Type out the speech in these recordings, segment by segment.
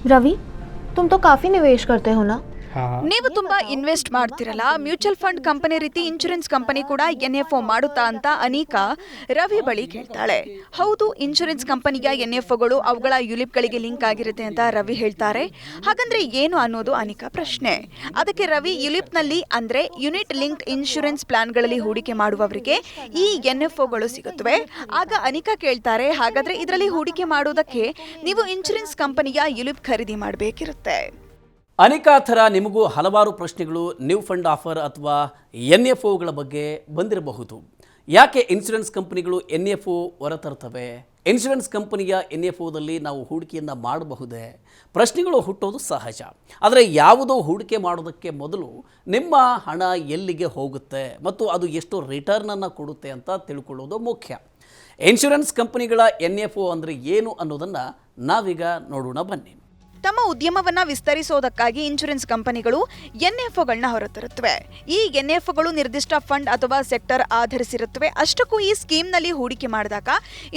रवि, तुम तो काफी निवेश करते हो ना? ನೀವು ತುಂಬಾ ಇನ್ವೆಸ್ಟ್ ಮಾಡ್ತಿರಲ್ಲ, ಮ್ಯೂಚುವಲ್ ಫಂಡ್ ಕಂಪನಿ ರೀತಿ ಇನ್ಶೂರೆನ್ಸ್ ಕಂಪನಿ ಕೂಡ NFO ಮಾಡುತ್ತಾ ಅಂತ ಅನಿಕಾ ರವಿ ಬಳಿ ಕೇಳ್ತಾಳೆ. ಹೌದು, ಇನ್ಶೂರೆನ್ಸ್ ಕಂಪನಿಯ NFOಗಳು ಅವುಗಳ ಯುಲಿಪ್ಗಳಿಗೆ ಲಿಂಕ್ ಆಗಿರುತ್ತೆ ಅಂತ ರವಿ ಹೇಳ್ತಾರೆ. ಹಾಗಂದ್ರೆ ಏನು ಅನ್ನೋದು ಅನಿಕಾ ಪ್ರಶ್ನೆ. ಅದಕ್ಕೆ ರವಿ, ಯುಲಿಪ್ನಲ್ಲಿ ಅಂದ್ರೆ ಯೂನಿಟ್ ಲಿಂಕ್ಡ್ ಇನ್ಶೂರೆನ್ಸ್ ಪ್ಲಾನ್ಗಳಲ್ಲಿ ಹೂಡಿಕೆ ಮಾಡುವವರಿಗೆ ಈ NFOಗಳು ಸಿಗುತ್ತವೆ. ಆಗ ಅನಿಕಾ ಕೇಳ್ತಾರೆ, ಹಾಗಾದ್ರೆ ಇದರಲ್ಲಿ ಹೂಡಿಕೆ ಮಾಡುವುದಕ್ಕೆ ನೀವು ಇನ್ಶೂರೆನ್ಸ್ ಕಂಪನಿಯ ಯುಲಿಪ್ ಖರೀದಿ ಮಾಡಬೇಕಿರುತ್ತೆ. ಅನಿಕಾ ಥರ ನಿಮಗೂ ಹಲವಾರು ಪ್ರಶ್ನೆಗಳು ನ್ಯೂ ಫಂಡ್ ಆಫರ್ ಅಥವಾ NFOಗಳ ಬಗ್ಗೆ ಬಂದಿರಬಹುದು. ಯಾಕೆ ಇನ್ಶೂರೆನ್ಸ್ ಕಂಪನಿಗಳು NFO ಹೊರತರ್ತವೆ? ಇನ್ಶೂರೆನ್ಸ್ ಕಂಪನಿಯ NFOದಲ್ಲಿ ನಾವು ಹೂಡಿಕೆಯನ್ನು ಮಾಡಬಹುದೇ? ಪ್ರಶ್ನೆಗಳು ಹುಟ್ಟೋದು ಸಹಜ. ಆದರೆ ಯಾವುದೋ ಹೂಡಿಕೆ ಮಾಡೋದಕ್ಕೆ ಮೊದಲು ನಿಮ್ಮ ಹಣ ಎಲ್ಲಿಗೆ ಹೋಗುತ್ತೆ ಮತ್ತು ಅದು ಎಷ್ಟು ರಿಟರ್ನನ್ನು ಕೊಡುತ್ತೆ ಅಂತ ತಿಳ್ಕೊಳ್ಳೋದು ಮುಖ್ಯ. ಇನ್ಶೂರೆನ್ಸ್ ಕಂಪನಿಗಳ NFO ಅಂದರೆ ಏನು ಅನ್ನೋದನ್ನು ನಾವೀಗ ನೋಡೋಣ ಬನ್ನಿ. ತಮ್ಮ ಉದ್ಯಮವನ್ನ ವಿಸ್ತರಿಸೋದಕ್ಕಾಗಿ ಇನ್ಶೂರೆನ್ಸ್ ಕಂಪನಿಗಳು NFOಗಳನ್ನ ಹೊರತರುತ್ತವೆ. ಈ NFOಗಳು ನಿರ್ದಿಷ್ಟ ಫಂಡ್ ಅಥವಾ ಸೆಕ್ಟರ್ ಆಧರಿಸಿರುತ್ತವೆ. ಅಷ್ಟಕ್ಕೂ ಈ ಸ್ಕೀಮ್ನಲ್ಲಿ ಹೂಡಿಕೆ ಮಾಡಿದಾಗ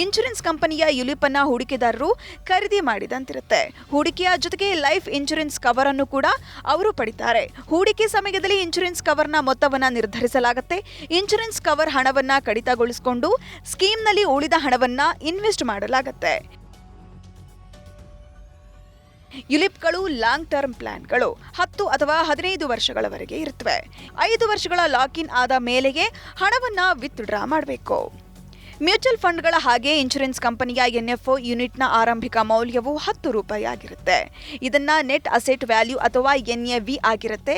ಇನ್ಶೂರೆನ್ಸ್ ಕಂಪನಿಯ ಯುಲಿಪನ್ನ ಹೂಡಿಕೆದಾರರು ಖರೀದಿ ಮಾಡಿದಂತಿರುತ್ತೆ. ಹೂಡಿಕೆಯ ಜೊತೆಗೆ ಲೈಫ್ ಇನ್ಶೂರೆನ್ಸ್ ಕವರ್ ಅನ್ನು ಕೂಡ ಅವರು ಪಡಿತಾರೆ. ಹೂಡಿಕೆ ಸಮಯದಲ್ಲಿ ಇನ್ಶೂರೆನ್ಸ್ ಕವರ್ನ ಮೊತ್ತವನ್ನ ನಿರ್ಧರಿಸಲಾಗುತ್ತೆ. ಇನ್ಶೂರೆನ್ಸ್ ಕವರ್ ಹಣವನ್ನ ಕಡಿತಗೊಳಿಸಿಕೊಂಡು ಸ್ಕೀಮ್ನಲ್ಲಿ ಉಳಿದ ಹಣವನ್ನ ಇನ್ವೆಸ್ಟ್ ಮಾಡಲಾಗುತ್ತೆ. ಯುಲಿಪ್ಗಳು ಲಾಂಗ್ ಟರ್ಮ್ ಪ್ಲಾನ್ಗಳು 10 ಅಥವಾ 15 ವರ್ಷಗಳವರೆಗೆ ಇರುತ್ತವೆ. 5 ವರ್ಷಗಳ ಲಾಕ್ ಇನ್ ಆದ ಮೇಲೆಗೆ ಹಣವನ್ನ ವಿತ್ಡ್ರಾ ಮಾಡಬೇಕು. ಮ್ಯೂಚುವಲ್ ಫಂಡ್ಗಳ ಹಾಗೆ ಇನ್ಶೂರೆನ್ಸ್ ಕಂಪನಿಯ NFO ಯೂನಿಟ್ನ ಆರಂಭಿಕ ಮೌಲ್ಯವು 10 ರೂಪಾಯಿ ಆಗಿರುತ್ತೆ. ಇದನ್ನ ನೆಟ್ ಅಸೆಟ್ ವ್ಯಾಲ್ಯೂ ಅಥವಾ NAV ಆಗಿರುತ್ತೆ.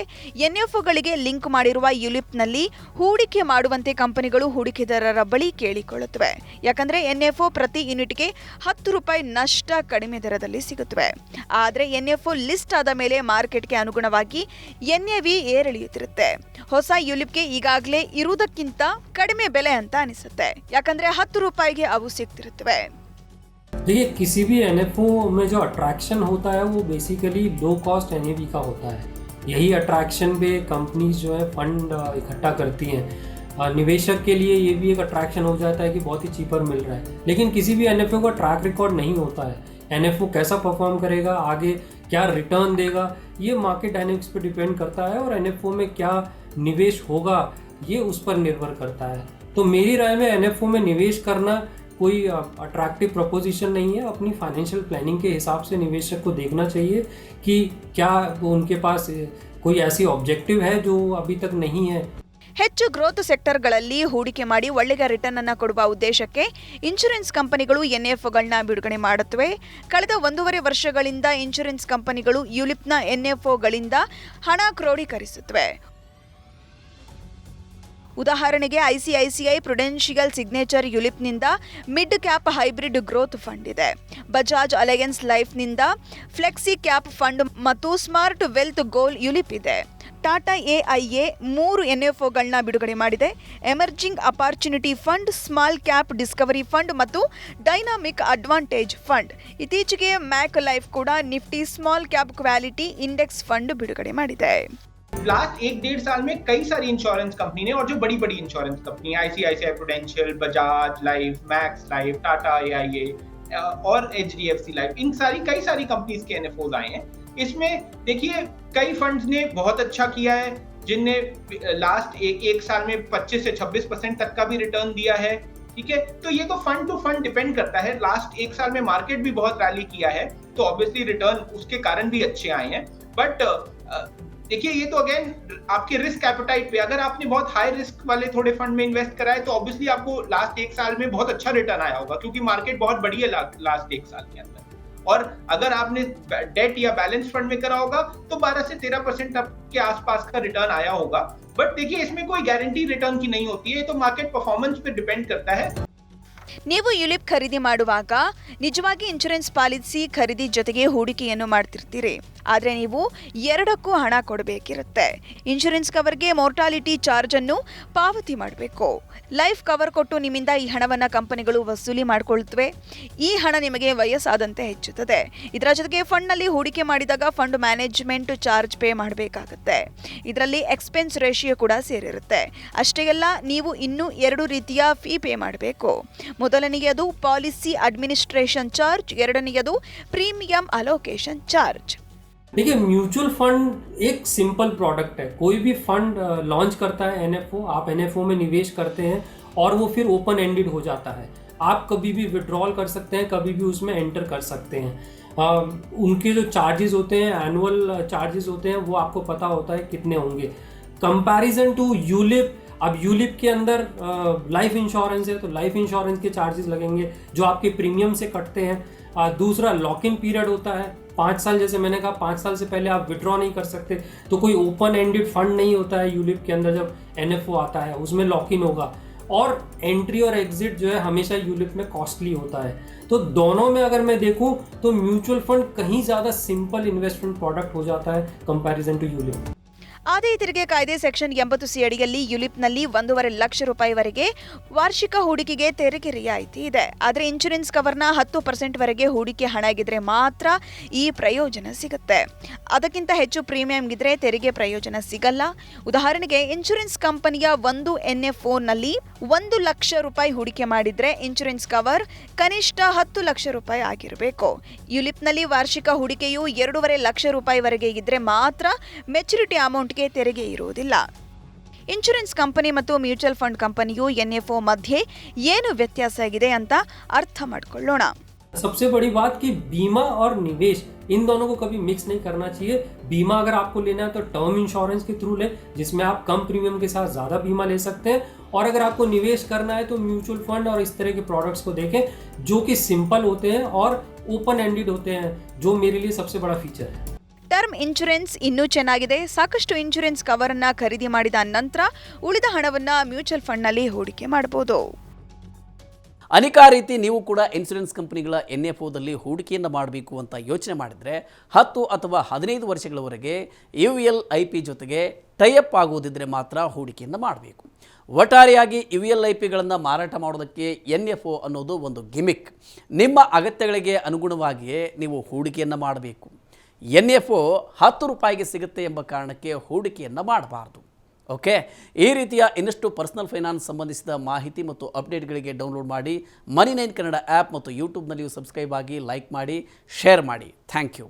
NFOಗಳಿಗೆ ಲಿಂಕ್ ಮಾಡಿರುವ ಯುಲಿಪ್ನಲ್ಲಿ ಹೂಡಿಕೆ ಮಾಡುವಂತೆ ಕಂಪನಿಗಳು ಹೂಡಿಕೆದಾರರ ಬಳಿ ಕೇಳಿಕೊಳ್ಳುತ್ತವೆ. ಯಾಕಂದ್ರೆ NFO ಪ್ರತಿ ಯೂನಿಟ್ಗೆ 10 ರೂಪಾಯಿ ನಷ್ಟ ಕಡಿಮೆ ದರದಲ್ಲಿ ಸಿಗುತ್ತವೆ. ಆದರೆ NFO ಲಿಸ್ಟ್ ಆದ ಮೇಲೆ ಮಾರ್ಕೆಟ್ಗೆ ಅನುಗುಣವಾಗಿ NAV ಏರಿಳಿಯುತ್ತಿರುತ್ತೆ. ಹೊಸ ಯುಲಿಪ್ಗೆ ಈಗಾಗಲೇ ಇರುವುದಕ್ಕಿಂತ ಕಡಿಮೆ ಬೆಲೆ ಅಂತ ಅನಿಸುತ್ತೆ. ಯಾಕಂದ್ರೆ 10 ರೂಪಾಯಿಗೆ ಅವು ಸಿಗ್ತಿರುತ್ತವೆ. देखिए, किसी भी NFO में जो अट्रैक्शन होता है वो बेसिकली लो कॉस्ट NAV का होता है. यही अट्रैक्शन पे कंपनीज जो है फंड इकट्ठा करती हैं. निवेशक के लिए ये भी एक अट्रैक्शन हो जाता है कि बहुत ही चीपर मिल रहा है. लेकिन किसी भी NFO का ट्रैक रिकॉर्ड नहीं होता है. NFO कैसा परफॉर्म करेगा, आगे क्या रिटर्न देगा, ये मार्केट डायनेमिक्स पे डिपेंड करता है और NFO में क्या निवेश होगा ये उस पर निर्भर करता है. तो मेरी राय में NFO में निवेश करना कोई अट्रैक्टिव प्रपोजिशन नहीं है. अपनी फाइनेंशियल प्लानिंग के हिसाब से निवेशक को देखना चाहिए कि क्या उनके पास कोई ऐसी ऑब्जेक्टिव है जो अभी तक नहीं है. ಹೆಚ್ಚು ಗ್ರೋತ್ ಸೆಕ್ಟರ್ಗಳಲ್ಲಿ ಹೂಡಿಕೆ ಮಾಡಿ ಒಳ್ಳೆಯ ರಿಟರ್ನ್ ಅನ್ನು ಕೊಡುವ ಉದ್ದೇಶಕ್ಕೆ ಇನ್ಶೂರೆನ್ಸ್ ಕಂಪನಿಗಳು NFOಗಳನ್ನ ಬಿಡುಗಡೆ ಮಾಡುತ್ತವೆ. ಕಳೆದ 1.5 ವರ್ಷಗಳಿಂದ ಇನ್ಶೂರೆನ್ಸ್ ಕಂಪನಿಗಳು ಯುಲಿಪ್ನ NFOಗಳಿಂದ ಹಣ ಕ್ರೋಢೀಕರಿಸುತ್ತವೆ. ಉದಾಹರಣೆಗೆ ICICI ಪ್ರುಡೆನ್ಷಿಯಲ್ ಸಿಗ್ನೇಚರ್ ಯುಲಿಪ್ನಿಂದ mid cap hybrid growth fund ಇದೆ. ಬಜಾಜ್ ಅಲಯನ್ಸ್ ಲೈಫ್ನಿಂದ ಫ್ಲೆಕ್ಸಿ ಕ್ಯಾಪ್ ಫಂಡ್ ಮತ್ತು ಸ್ಮಾರ್ಟ್ ವೆಲ್ತ್ ಗೋಲ್ ಯುಲಿಪ್ ಇದೆ. ಟಾಟಾ AIA 3 NFOಗಳನ್ನ ಬಿಡುಗಡೆ ಮಾಡಿದೆ. Emerging opportunity fund, small cap discovery fund ಮತ್ತು ಡೈನಾಮಿಕ್ ಅಡ್ವಾಂಟೇಜ್ ಫಂಡ್. ಇತ್ತೀಚೆಗೆ ಮ್ಯಾಕ್ ಲೈಫ್ ಕೂಡ Nifty small cap quality index fund ಬಿಡುಗಡೆ ಮಾಡಿದೆ. लास्ट 1-1.5 साल में कई सारी इंश्योरेंस कंपनी ने, और जो बड़ी बड़ी insurance company ICICI Prudential, Bajaj life, max life, Tata AIA और HDFC लाइफ, इन कई सारी कंपनीज के NFOs आए हैं. इसमें देखिए, कई फंड्स ने बहुत अच्छा किया है, जिनने लास्ट एक साल में 25 से 26% तक का भी रिटर्न दिया है. ठीक है, तो ये तो फंड टू फंड डिपेंड करता है. लास्ट 1 साल में मार्केट भी बहुत रैली किया है, तो ऑब्वियसली रिटर्न उसके कारण भी अच्छे आए हैं. बट देखिए, ये तो अगेन आपके रिस्क एपेटाइट पे, अगर आपने बहुत हाई रिस्क वाले थोड़े फंड में इन्वेस्ट करा है तो ऑब्वियसली आपको लास्ट 1 साल में बहुत अच्छा रिटर्न आया होगा, क्योंकि मार्केट बहुत बड़ी है लास्ट 1 साल के अंदर. और अगर आपने डेट या बैलेंस फंड में करा होगा तो 12 से 13% के आसपास का रिटर्न आया होगा. बट देखिए, इसमें कोई गारंटी रिटर्न की नहीं होती है, तो मार्केट परफॉर्मेंस पे डिपेंड करता है. ನೀವು ಯುಲಿಪ್ ಖರೀದಿ ಮಾಡುವಾಗ ನಿಜವಾಗಿ ಇನ್ಶೂರೆನ್ಸ್ ಪಾಲಿಸಿ ಖರೀದಿ ಜೊತೆಗೆ ಹೂಡಿಕೆಯನ್ನು ಮಾಡ್ತಿರ್ತೀರಿ. ಆದರೆ ನೀವು ಎರಡಕ್ಕೂ ಹಣ ಕೊಡಬೇಕಿರುತ್ತೆ. ಇನ್ಶೂರೆನ್ಸ್ ಕವರ್ಗೆ ಮೋರ್ಟಾಲಿಟಿ ಚಾರ್ಜ್ ಅನ್ನು ಪಾವತಿ ಮಾಡಬೇಕು. ಲೈಫ್ ಕವರ್ ಕೊಟ್ಟು ನಿಮ್ಮಿಂದ ಈ ಹಣವನ್ನು ಕಂಪನಿಗಳು ವಸೂಲಿ ಮಾಡಿಕೊಳ್ಳುತ್ತವೆ. ಈ ಹಣ ನಿಮಗೆ ವಯಸ್ಸಾದಂತೆ ಹೆಚ್ಚುತ್ತದೆ. ಇದರ ಜೊತೆಗೆ ಫಂಡ್ನಲ್ಲಿ ಹೂಡಿಕೆ ಮಾಡಿದಾಗ ಫಂಡ್ ಮ್ಯಾನೇಜ್ಮೆಂಟ್ ಚಾರ್ಜ್ ಪೇ ಮಾಡಬೇಕಾಗುತ್ತೆ. ಇದರಲ್ಲಿ ಎಕ್ಸ್ಪೆನ್ಸ್ ರೇಷಿಯೋ ಕೂಡ ಸೇರಿರುತ್ತೆ. ಅಷ್ಟೇ ಅಲ್ಲ, ನೀವು ಇನ್ನೂ 2 ರೀತಿಯ ಫೀ ಪೇ ಮಾಡಬೇಕು. ಮೊದಲನೆಯದು ಪಾಲಿಸಿ ಅಡ್ಮಿನಿಸ್ಟ್ರೇಷನ್ ಚಾರ್ಜ್, ಎರಡನೆಯದು ಪ್ರೀಮಿಯಂ ಅಲೋಕೇಶನ್ ಚಾರ್ಜ್. देखिए, म्यूचुअल फंड एक सिंपल प्रोडक्ट है. कोई भी फंड लॉन्च करता है एनएफओ, आप एनएफओ में निवेश करते हैं और वो फिर ओपन एंडेड हो जाता है. आप कभी भी विड्रॉल कर सकते हैं, कभी भी उसमें एंटर कर सकते हैं. उनके जो चार्जेस होते हैं, एनुअल चार्जेस होते हैं, वो आपको पता होता है कितने होंगे. कंपैरिजन टू यूलिप, अब यूलिप के अंदर लाइफ इंश्योरेंस है, तो लाइफ इंश्योरेंस के चार्जेस लगेंगे जो आपके प्रीमियम से कटते हैं. दूसरा लॉक इन पीरियड होता है 5 साल. जैसे मैंने कहा 5 साल से पहले आप विड्रॉ नहीं कर सकते, तो कोई ओपन एंडेड फंड नहीं होता है यूलिप के अंदर. जब एनएफओ आता है उसमें लॉक इन होगा, और एंट्री और एग्जिट जो है हमेशा यूलिप में कॉस्टली होता है. तो दोनों में अगर मैं देखूं तो म्यूचुअल फंड कहीं ज़्यादा सिंपल इन्वेस्टमेंट प्रोडक्ट हो जाता है कंपैरिजन टू यूलिप. ಆದಾಯ ತೆರಿಗೆ ಕಾಯ್ದೆ ಸೆಕ್ಷನ್ 80C ಅಡಿಯಲ್ಲಿ ಯುಲಿಪ್ನಲ್ಲಿ 1.5 ಲಕ್ಷ ರೂಪಾಯಿವರೆಗೆ ವಾರ್ಷಿಕ ಹೂಡಿಕೆಗೆ ತೆರಿಗೆ ರಿಯಾಯಿತಿ ಇದೆ. ಆದರೆ ಇನ್ಶೂರೆನ್ಸ್ ಕವರ್ನ 10% ವರೆಗೆ ಹೂಡಿಕೆ ಹಣ ಆಗಿದ್ರೆ ಮಾತ್ರ ಈ ಪ್ರಯೋಜನ ಸಿಗುತ್ತೆ. ಅದಕ್ಕಿಂತ ಹೆಚ್ಚು ಪ್ರೀಮಿಯಂ ಇದ್ರೆ ತೆರಿಗೆ ಪ್ರಯೋಜನ ಸಿಗಲ್ಲ. ಉದಾಹರಣೆಗೆ, ಇನ್ಶೂರೆನ್ಸ್ ಕಂಪನಿಯ ಒಂದು NFOನಲ್ಲಿ 1 ಲಕ್ಷ ರೂಪಾಯಿ ಹೂಡಿಕೆ ಮಾಡಿದ್ರೆ ಇನ್ಶೂರೆನ್ಸ್ ಕವರ್ ಕನಿಷ್ಠ 10 ಲಕ್ಷ ರೂಪಾಯಿ ಆಗಿರಬೇಕು. ಯುಲಿಪ್ನಲ್ಲಿ ವಾರ್ಷಿಕ ಹೂಡಿಕೆಯು 2.5 ಲಕ್ಷ ರೂಪಾಯಿವರೆಗೆ ಇದ್ರೆ ಮಾತ್ರ ಮೆಚುರಿಟಿ ಅಮೌಂಟ್ ತೆರಿಗೆ ಇರುವುದಿಲ್ಲ. ಇನ್ಶೂರೆನ್ಸ್ ಕಂಪನಿ ಮತ್ತು ಮ್ಯೂಚುವಲ್ ಫಂಡ್ ಕಂಪನಿಯು NFO ಮಧ್ಯೆ ಏನು ವ್ಯತ್ಯಾಸ ಇದೆ ಅಂತ ಅರ್ಥ ಮಾಡಿಕೊಳ್ಳೋಣ. सबसे बड़ी बात कि बीमा और निवेश, इन दोनों को कभी मिक्स नहीं करना चाहिए. बीमा अगर आपको लेना है तो टर्म इंश्योरेंस के थ्रू ले, जिसमें आप कम प्रीमियम के साथ ज़्यादा बीमा ले सकते हैं. और अगर आपको निवेश करना है तो म्यूचुअल फंड और इस तरह के प्रोडक्ट्स को देखें जो कि सिंपल होते हैं और ओपन एंडेड होते हैं, जो मेरे लिए सबसे बड़ा फीचर है. ಟರ್ಮ್ ಇನ್ಶೂರೆನ್ಸ್ ಇನ್ನೂ ಚೆನ್ನಾಗಿದೆ. ಸಾಕಷ್ಟು ಇನ್ಶೂರೆನ್ಸ್ ಕವರ್ ಅನ್ನ ಖರೀದಿ ಮಾಡಿದ ನಂತರ ಉಳಿದ ಹಣವನ್ನ ಮ್ಯೂಚುವಲ್ ಫಂಡ್ ನಲ್ಲಿ ಹೂಡಿಕೆ ಮಾಡಬಹುದು. ಅನಿಕಾ ರೀತಿ ನೀವು ಕೂಡ ಇನ್ಶೂರೆನ್ಸ್ ಕಂಪನಿಗಳ NFOದಲ್ಲಿ ಹೂಡಿಕೆಯನ್ನು ಮಾಡಬೇಕು ಅಂತ ಯೋಚನೆ ಮಾಡಿದರೆ 10 ಅಥವಾ 15 ವರ್ಷಗಳವರೆಗೆ ULIP ಜೊತೆಗೆ ಟೈಅಪ್ ಆಗುವುದಿದ್ದರೆ ಮಾತ್ರ ಹೂಡಿಕೆಯನ್ನು ಮಾಡಬೇಕು. ಒಟ್ಟಾರೆಯಾಗಿ ULIPಗಳನ್ನು ಮಾರಾಟ ಮಾಡೋದಕ್ಕೆ NFO ಅನ್ನೋದು ಒಂದು ಗಿಮಿಕ್. ನಿಮ್ಮ ಅಗತ್ಯಗಳಿಗೆ ಅನುಗುಣವಾಗಿಯೇ ನೀವು ಹೂಡಿಕೆಯನ್ನು ಮಾಡಬೇಕು. NFO 10 ರೂಪಾಯಿಗೆ ಸಿಗುತ್ತೆ ಎಂಬ ಕಾರಣಕ್ಕೆ ಹೂಡಿಕೆಯನ್ನು ಮಾಡಬಾರ್ದು. ಓಕೆ, ಈ ರೀತಿಯ ಇನ್ನಷ್ಟು ಪರ್ಸನಲ್ ಫೈನಾನ್ಸ್ ಸಂಬಂಧಿಸಿದ ಮಾಹಿತಿ ಮತ್ತು ಅಪ್ಡೇಟ್ಗಳಿಗೆ ಡೌನ್ಲೋಡ್ ಮಾಡಿ Money9 ಕನ್ನಡ ಆ್ಯಪ್ ಮತ್ತು ಯೂಟ್ಯೂಬ್ನಲ್ಲಿಯೂ ಸಬ್ಸ್ಕ್ರೈಬ್ ಆಗಿ, ಲೈಕ್ ಮಾಡಿ, ಶೇರ್ ಮಾಡಿ. Thank you.